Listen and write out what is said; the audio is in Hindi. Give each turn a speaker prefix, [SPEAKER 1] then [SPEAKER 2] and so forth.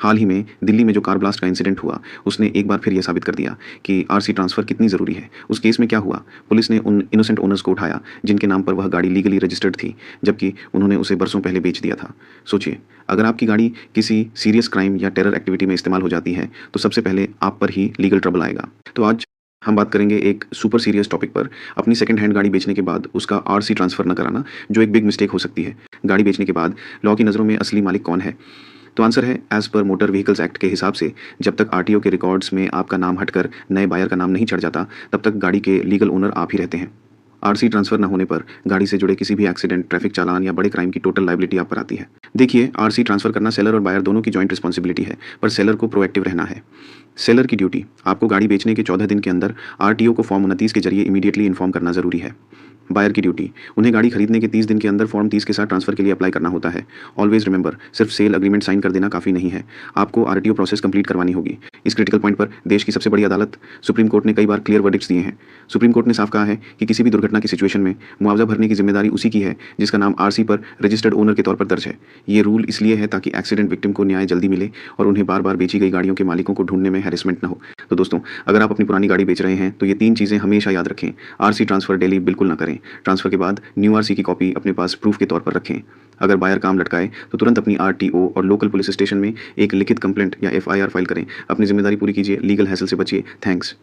[SPEAKER 1] हाल ही में दिल्ली में जो कार ब्लास्ट का इंसिडेंट हुआ, उसने एक बार फिर ये साबित कर दिया कि आरसी ट्रांसफ़र कितनी ज़रूरी है। उस केस में क्या हुआ, पुलिस ने उन इनोसेंट ओनर्स को उठाया जिनके नाम पर वह गाड़ी लीगली रजिस्टर्ड थी, जबकि उन्होंने उसे बरसों पहले बेच दिया था। सोचिए, अगर आपकी गाड़ी किसी सीरियस क्राइम या टेरर एक्टिविटी में इस्तेमाल हो जाती है, तो सबसे पहले आप पर ही लीगल ट्रबल आएगा। तो आज हम बात करेंगे एक सुपर सीरियस टॉपिक पर, अपनी सेकंड हैंड गाड़ी बेचने के बाद उसका आरसी ट्रांसफ़र न कराना, जो एक बिग मिस्टेक हो सकती है। गाड़ी बेचने के बाद लॉ की नज़रों में असली मालिक कौन है? तो आंसर है, as per motor vehicles act के हिसाब से जब तक आरटीओ के रिकॉर्ड्स में आपका नाम हटकर नए बायर का नाम नहीं चढ़ जाता, तब तक गाड़ी के लीगल ओनर आप ही रहते हैं। आरसी ट्रांसफर न होने पर गाड़ी से जुड़े किसी भी एक्सीडेंट, ट्रैफिक चालान या बड़े क्राइम की टोटल लायबिलिटी आप पर आती है। देखिए, आरसी ट्रांसफर करना सेलर और बायर दोनों की जॉइंट रिस्पॉन्सिबिलिटी है, पर सेलर को प्रोएक्टिव रहना है। सेलर की ड्यूटी, आपको गाड़ी बेचने के 14 दिन के अंदर आरटीओ को फॉर्म 29 के जरिए इमीडिएटली इन्फॉर्म करना जरूरी है। बायर की ड्यूटी, उन्हें गाड़ी खरीदने के 30 दिन के अंदर फॉर्म 30 के साथ ट्रांसफर के लिए अप्लाई करना होता है। ऑलवेज रिमेंबर, सिर्फ सेल अग्रीमेंट साइन कर देना काफ़ी नहीं है, आपको आरटीओ प्रोसेस कंप्लीट करवानी होगी। इस क्रिटिकल पॉइंट पर देश की सबसे बड़ी अदालत सुप्रीम कोर्ट ने कई बार क्लियर वर्डिक्ट्स दिए हैं। सुप्रीम कोर्ट ने साफ कहा है कि किसी भी दुर्घटना की सिचुएशन में मुआवजा भरने की जिम्मेदारी उसी की है जिसका नाम आरसी पर रजिस्टर्ड ओनर के तौर पर दर्ज है। ये रूल इसलिए है ताकि एक्सीडेंट विक्टिम को न्याय जल्दी मिले और उन्हें बार बार बेची गई गाड़ियों के मालिकों को ढूंढने में हैरेसमेंट न हो। तो दोस्तों, अगर आप अपनी पुरानी गाड़ी बेच रहे हैं तो ये 3 चीज़ें हमेशा याद रखें। आरसी ट्रांसफर डेली बिल्कुल ना करें। ट्रांसफर के बाद न्यू आरसी की कॉपी अपने पास प्रूफ के तौर पर रखें। अगर बायर काम लटकाए तो तुरंत अपनी आरटीओ और लोकल पुलिस स्टेशन में एक लिखित कंप्लेंट या एफआईआर फाइल करें। अपनी जिम्मेदारी पूरी कीजिए, लीगल हैसल से बचिए। थैंक्स।